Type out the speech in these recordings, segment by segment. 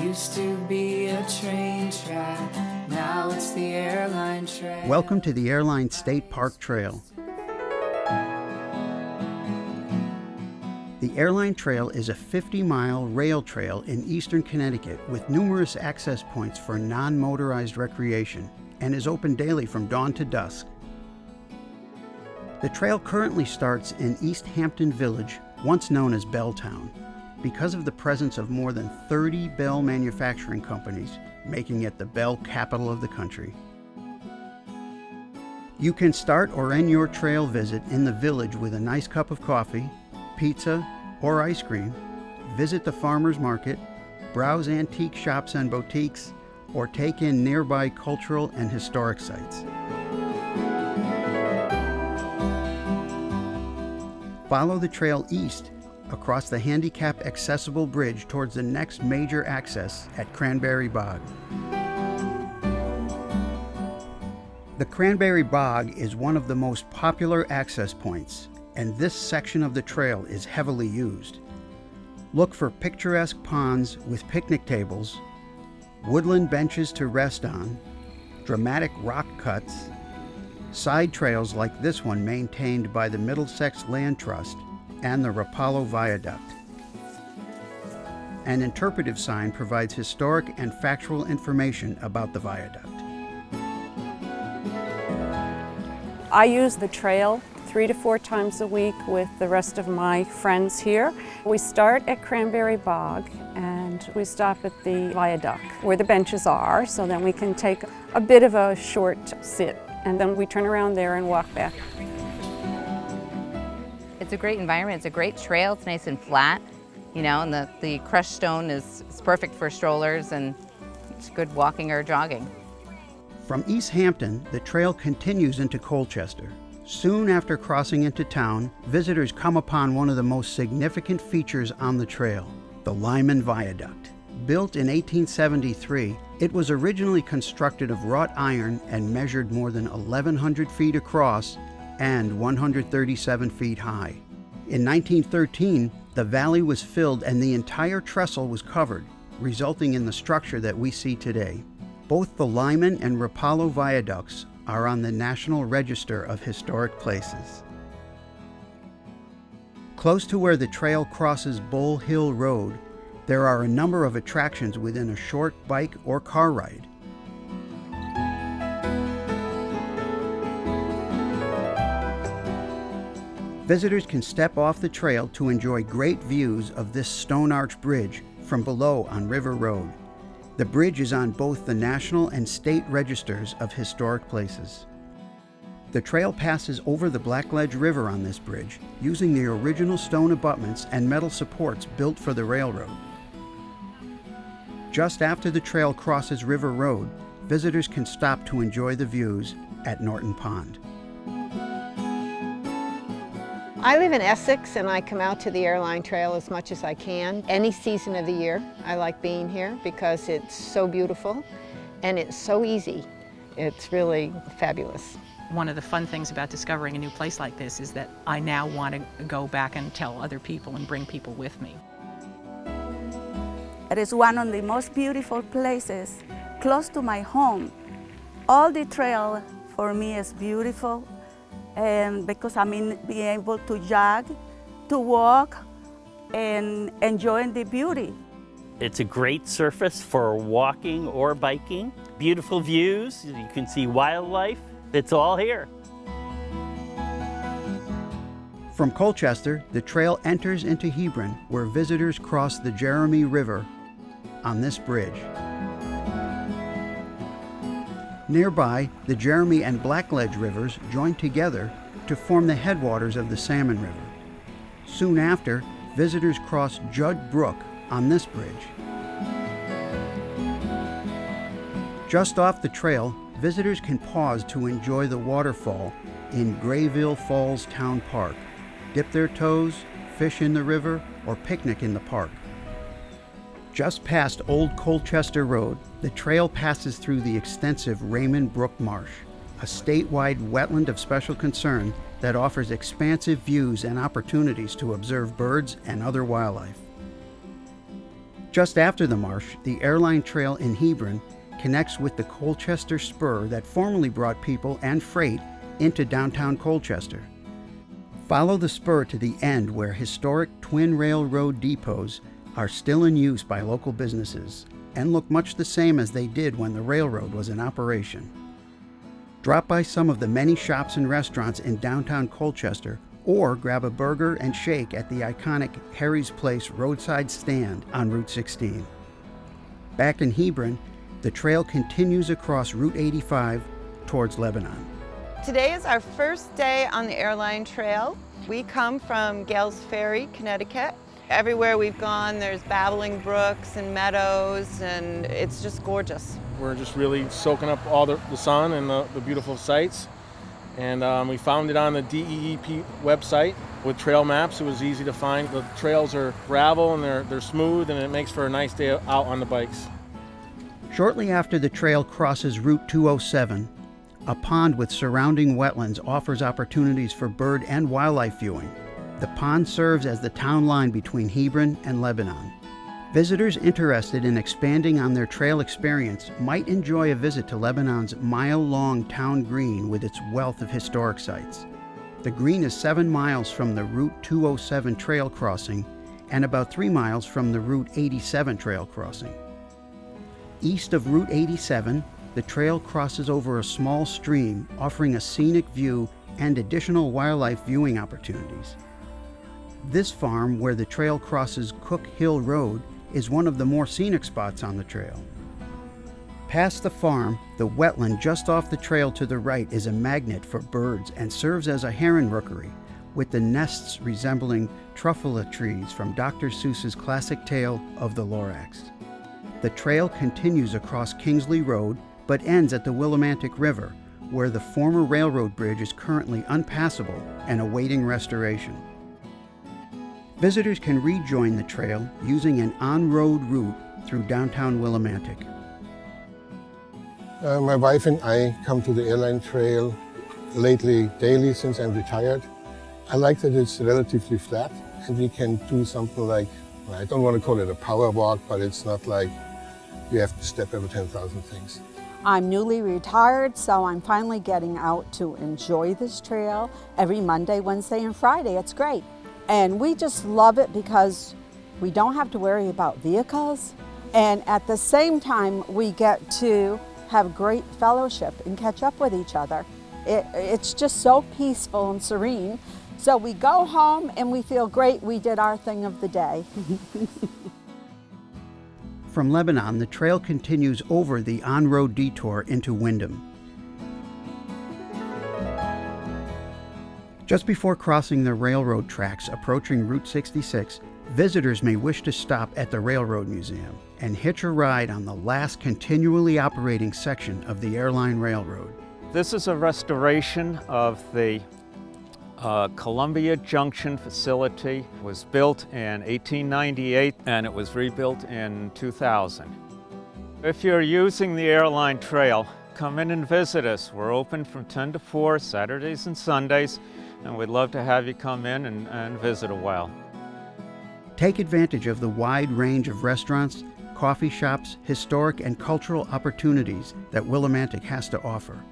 Used to be a train track, now it's the airline trail. Welcome to the Airline State Park Trail. The Airline Trail is a 50-mile rail trail in eastern Connecticut with numerous access points for non-motorized recreation and is open daily from dawn to dusk. The trail currently starts in East Hampton Village, once known as Belltown, because of the presence of more than 30 bell manufacturing companies, making it the bell capital of the country. You can start or end your trail visit in the village with a nice cup of coffee, pizza, or ice cream, visit the farmer's market, browse antique shops and boutiques, or take in nearby cultural and historic sites. Follow the trail east across the handicap-accessible bridge towards the next major access at Cranberry Bog. The Cranberry Bog is one of the most popular access points, and this section of the trail is heavily used. Look for picturesque ponds with picnic tables, woodland benches to rest on, dramatic rock cuts, side trails like this one maintained by the Middlesex Land Trust, and the Rapallo Viaduct. An interpretive sign provides historic and factual information about the viaduct. I use the trail 3 to 4 times a week with the rest of my friends here. We start at Cranberry Bog and we stop at the viaduct where the benches are, so then we can take a bit of a short sit, and then we turn around there and walk back. It's a great environment. It's a great trail. It's nice and flat, you know, and the crushed stone is perfect for strollers, and it's good walking or jogging. From East Hampton, the trail continues into Colchester. Soon after crossing into town, visitors come upon one of the most significant features on the trail, the Lyman Viaduct. Built in 1873, it was originally constructed of wrought iron and measured more than 1,100 feet across and 137 feet high. In 1913, the valley was filled and the entire trestle was covered, resulting in the structure that we see today. Both the Lyman and Rapallo viaducts are on the National Register of Historic Places. Close to where the trail crosses Bull Hill Road, there are a number of attractions within a short bike or car ride. Visitors can step off the trail to enjoy great views of this stone arch bridge from below on River Road. The bridge is on both the National and State Registers of Historic Places. The trail passes over the Blackledge River on this bridge, using the original stone abutments and metal supports built for the railroad. Just after the trail crosses River Road, visitors can stop to enjoy the views at Norton Pond. I live in Essex and I come out to the Airline Trail as much as I can. Any season of the year, I like being here because it's so beautiful and it's so easy. It's really fabulous. One of the fun things about discovering a new place like this is that I now want to go back and tell other people and bring people with me. It is one of the most beautiful places close to my home. All the trail for me is beautiful, and because being able to jog, to walk, and enjoying the beauty. It's a great surface for walking or biking. Beautiful views, you can see wildlife. It's all here. From Colchester, the trail enters into Hebron, where visitors cross the Jeremy River on this bridge. Nearby, the Jeremy and Blackledge rivers join together to form the headwaters of the Salmon River. Soon after, visitors cross Judd Brook on this bridge. Just off the trail, visitors can pause to enjoy the waterfall in Grayville Falls Town Park, dip their toes, fish in the river, or picnic in the park. Just past Old Colchester Road, the trail passes through the extensive Raymond Brook Marsh, a statewide wetland of special concern that offers expansive views and opportunities to observe birds and other wildlife. Just after the Marsh, the airline trail in Hebron connects with the Colchester Spur that formerly brought people and freight into downtown Colchester. Follow the spur to the end where historic twin railroad depots are still in use by local businesses and look much the same as they did when the railroad was in operation. Drop by some of the many shops and restaurants in downtown Colchester or grab a burger and shake at the iconic Harry's Place roadside stand on Route 16. Back in Hebron, the trail continues across Route 85 towards Lebanon. Today is our first day on the airline trail. We come from Gales Ferry, Connecticut. Everywhere we've gone, there's babbling brooks and meadows, and it's just gorgeous. We're just really soaking up all the sun and the beautiful sights. And we found it on the DEEP website with trail maps. It was easy to find. The trails are gravel and they're smooth, and it makes for a nice day out on the bikes. Shortly after the trail crosses Route 207, a pond with surrounding wetlands offers opportunities for bird and wildlife viewing. The pond serves as the town line between Hebron and Lebanon. Visitors interested in expanding on their trail experience might enjoy a visit to Lebanon's mile-long town green with its wealth of historic sites. The green is 7 miles from the Route 207 trail crossing and about 3 miles from the Route 87 trail crossing. East of Route 87, the trail crosses over a small stream, offering a scenic view and additional wildlife viewing opportunities. This farm, where the trail crosses Cook Hill Road, is one of the more scenic spots on the trail. Past the farm, the wetland just off the trail to the right is a magnet for birds and serves as a heron rookery, with the nests resembling truffula trees from Dr. Seuss's classic tale of the Lorax. The trail continues across Kingsley Road, but ends at the Willimantic River, where the former railroad bridge is currently unpassable and awaiting restoration. Visitors can rejoin the trail using an on-road route through downtown Willimantic. My wife and I come to the airline trail lately daily since I'm retired. I like that it's relatively flat and we can do something like, I don't want to call it a power walk, but it's not like you have to step over 10,000 things. I'm newly retired, so I'm finally getting out to enjoy this trail every Monday, Wednesday, and Friday. It's great. And we just love it because we don't have to worry about vehicles. And at the same time, we get to have great fellowship and catch up with each other. It's just so peaceful and serene. So we go home and we feel great. We did our thing of the day. From Lebanon, the trail continues over the on-road detour into Windham. Just before crossing the railroad tracks approaching Route 66, visitors may wish to stop at the Railroad Museum and hitch a ride on the last continually operating section of the airline railroad. This is a restoration of the Columbia Junction facility. It was built in 1898 and it was rebuilt in 2000. If you're using the airline trail, come in and visit us. We're open from 10 to 4 Saturdays and Sundays, and we'd love to have you come in and visit a while. Take advantage of the wide range of restaurants, coffee shops, historic and cultural opportunities that Willimantic has to offer.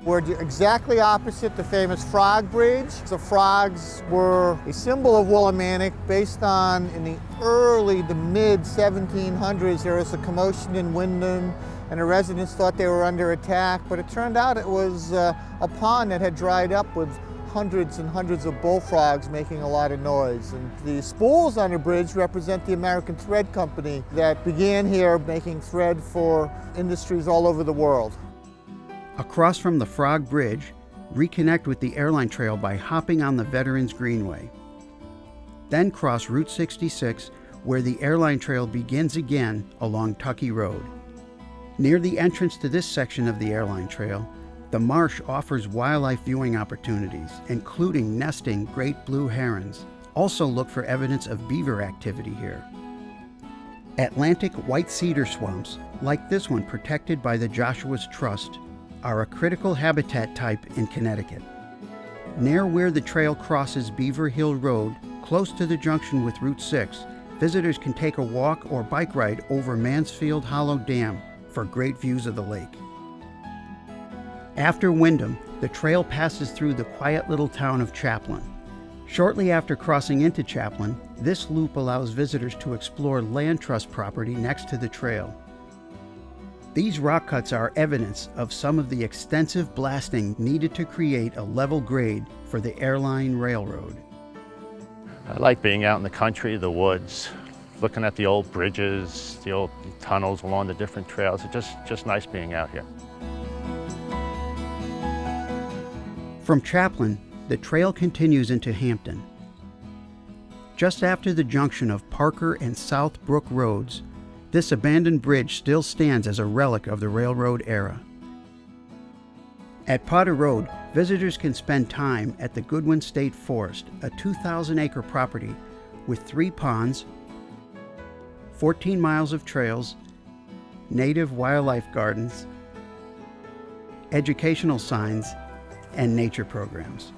We're exactly opposite the famous Frog Bridge. The frogs were a symbol of Willimantic based on, in the early to mid 1700s, there was a commotion in Windham and the residents thought they were under attack, but it turned out it was a pond that had dried up with hundreds and hundreds of bullfrogs making a lot of noise. And the spools on the bridge represent the American Thread Company that began here making thread for industries all over the world. Across from the Frog Bridge, reconnect with the airline trail by hopping on the Veterans Greenway. Then cross Route 66, where the airline trail begins again along Tuckey Road. Near the entrance to this section of the airline trail, the Marsh offers wildlife viewing opportunities, including nesting great blue herons. Also look for evidence of beaver activity here. Atlantic white cedar swamps, like this one protected by the Joshua's Trust, are a critical habitat type in Connecticut. Near where the trail crosses Beaver Hill Road, close to the junction with Route 6, visitors can take a walk or bike ride over Mansfield Hollow Dam for great views of the lake. After Windham, the trail passes through the quiet little town of Chaplin. Shortly after crossing into Chaplin, this loop allows visitors to explore land trust property next to the trail. These rock cuts are evidence of some of the extensive blasting needed to create a level grade for the Airline Railroad. I like being out in the country, the woods, looking at the old bridges, the old tunnels along the different trails. It's just nice being out here. From Chaplin, the trail continues into Hampton. Just after the junction of Parker and South Brook Roads, this abandoned bridge still stands as a relic of the railroad era. At Potter Road, visitors can spend time at the Goodwin State Forest, a 2,000-acre property with 3 ponds, 14 miles of trails, native wildlife gardens, educational signs, and nature programs.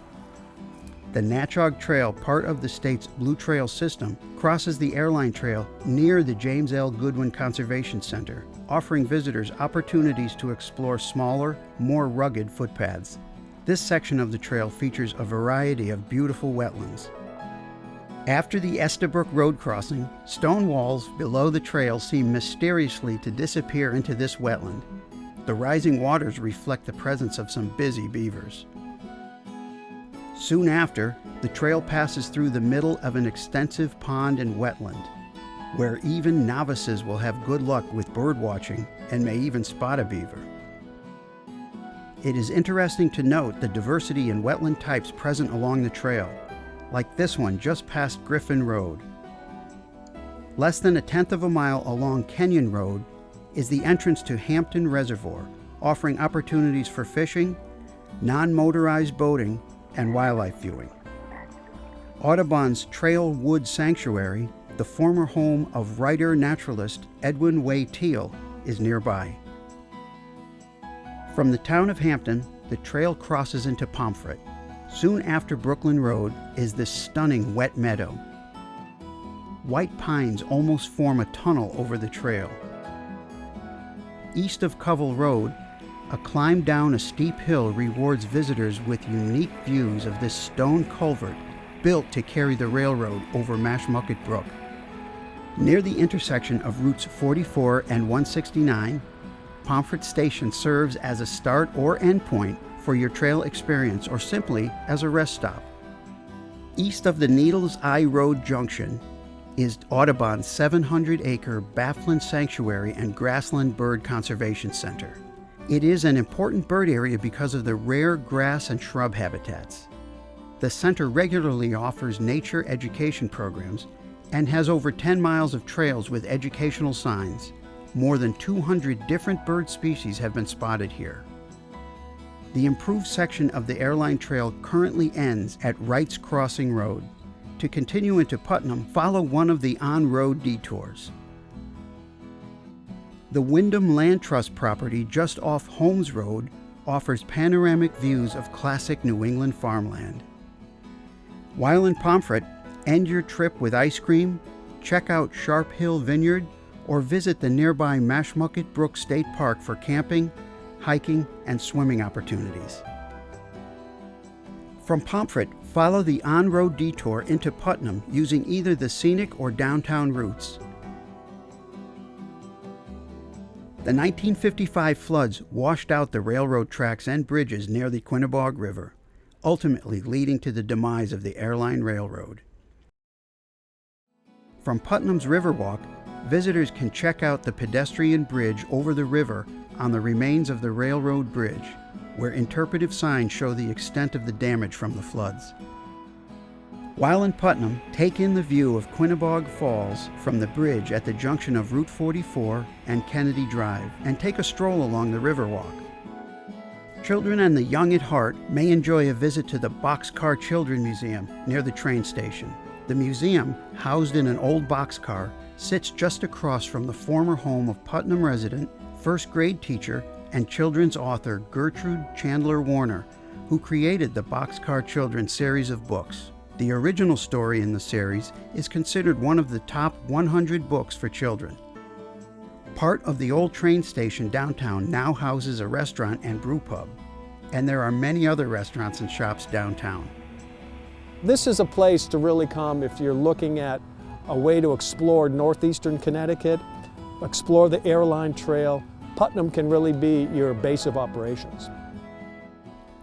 The Natchog Trail, part of the state's Blue Trail system, crosses the Airline Trail near the James L. Goodwin Conservation Center, offering visitors opportunities to explore smaller, more rugged footpaths. This section of the trail features a variety of beautiful wetlands. After the Estabrook Road crossing, stone walls below the trail seem mysteriously to disappear into this wetland. The rising waters reflect the presence of some busy beavers. Soon after, the trail passes through the middle of an extensive pond and wetland, where even novices will have good luck with bird watching and may even spot a beaver. It is interesting to note the diversity in wetland types present along the trail, like this one just past Griffin Road. Less than 1/10 of a mile along Kenyon Road is the entrance to Hampton Reservoir, offering opportunities for fishing, non-motorized boating, and wildlife viewing. Audubon's Trail Wood Sanctuary, the former home of writer-naturalist Edwin Way Teal, is nearby. From the town of Hampton, the trail crosses into Pomfret. Soon after Brooklyn Road is this stunning wet meadow. White pines almost form a tunnel over the trail. East of Covell Road, a climb down a steep hill rewards visitors with unique views of this stone culvert built to carry the railroad over Mashmucket Brook. Near the intersection of routes 44 and 169, Pomfret Station serves as a start or end point for your trail experience or simply as a rest stop. East of the Needles Eye Road Junction is Audubon's 700-acre Bafflin Sanctuary and Grassland Bird Conservation Center. It is an important bird area because of the rare grass and shrub habitats. The center regularly offers nature education programs and has over 10 miles of trails with educational signs. More than 200 different bird species have been spotted here. The improved section of the Airline Trail currently ends at Wright's Crossing Road. To continue into Putnam, follow one of the on-road detours. The Windham Land Trust property just off Holmes Road offers panoramic views of classic New England farmland. While in Pomfret, end your trip with ice cream, check out Sharp Hill Vineyard, or visit the nearby Mashmucket Brook State Park for camping, hiking, and swimming opportunities. From Pomfret, follow the on-road detour into Putnam using either the scenic or downtown routes. The 1955 floods washed out the railroad tracks and bridges near the Quinnebog River, ultimately leading to the demise of the Airline Railroad. From Putnam's Riverwalk, visitors can check out the pedestrian bridge over the river on the remains of the railroad bridge, where interpretive signs show the extent of the damage from the floods. While in Putnam, take in the view of Quinnebog Falls from the bridge at the junction of Route 44 and Kennedy Drive, and take a stroll along the Riverwalk. Children and the young at heart may enjoy a visit to the Boxcar Children Museum near the train station. The museum, housed in an old boxcar, sits just across from the former home of Putnam resident, first grade teacher, and children's author Gertrude Chandler Warner, who created the Boxcar Children series of books. The original story in the series is considered one of the top 100 books for children. Part of the old train station downtown now houses a restaurant and brew pub, and there are many other restaurants and shops downtown. This is a place to really come if you're looking at a way to explore northeastern Connecticut, explore the airline trail. Putnam can really be your base of operations.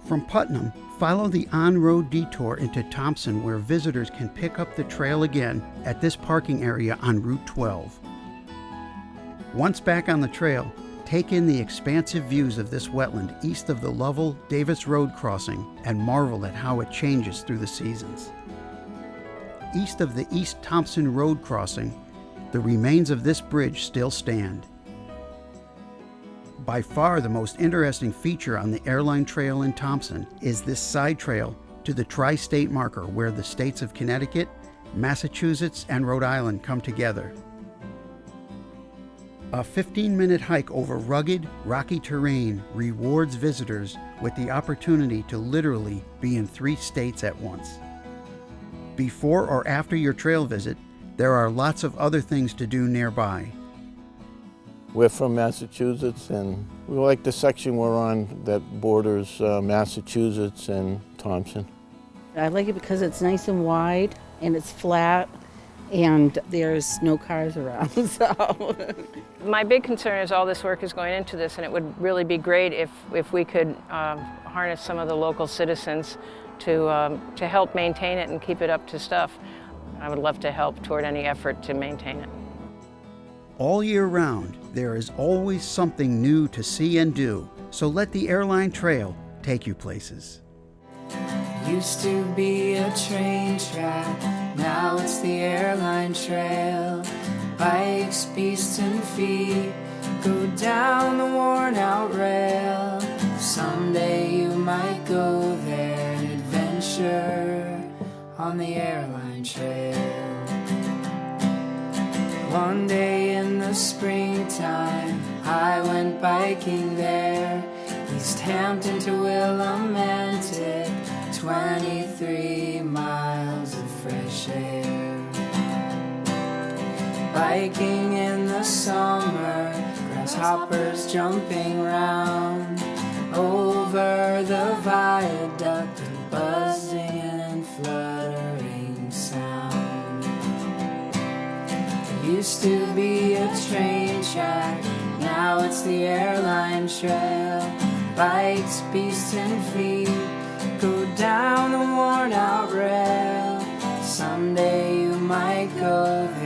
From Putnam, follow the on-road detour into Thompson, where visitors can pick up the trail again at this parking area on Route 12. Once back on the trail, take in the expansive views of this wetland east of the Lovell-Davis Road crossing and marvel at how it changes through the seasons. East of the East Thompson Road crossing, the remains of this bridge still stand. By far the most interesting feature on the airline trail in Thompson is this side trail to the tri-state marker where the states of Connecticut, Massachusetts, and Rhode Island come together. A 15-minute hike over rugged, rocky terrain rewards visitors with the opportunity to literally be in 3 states at once. Before or after your trail visit, there are lots of other things to do nearby. We're from Massachusetts, and we like the section we're on that borders Massachusetts and Thompson. I like it because it's nice and wide and it's flat and there's no cars around. So. My big concern is all this work is going into this, and it would really be great if we could harness some of the local citizens to help maintain it and keep it up to stuff. I would love to help toward any effort to maintain it. All year round, there is always something new to see and do, so let the airline trail take you places. Used to be a train track, now it's the airline trail. Bikes, beasts, and feet go down the worn-out rail. Someday you might go there and adventure on the airline trail. One day in the springtime, I went biking there, East Hampton to Willimantic, 23 miles of fresh air. Biking in the summer, grasshoppers jumping round over the viaduct, and buzzing and fluttering sound. Used to be a train track, now it's the airline trail. Bikes, beasts, and feet go down the worn-out rail. Someday you might go there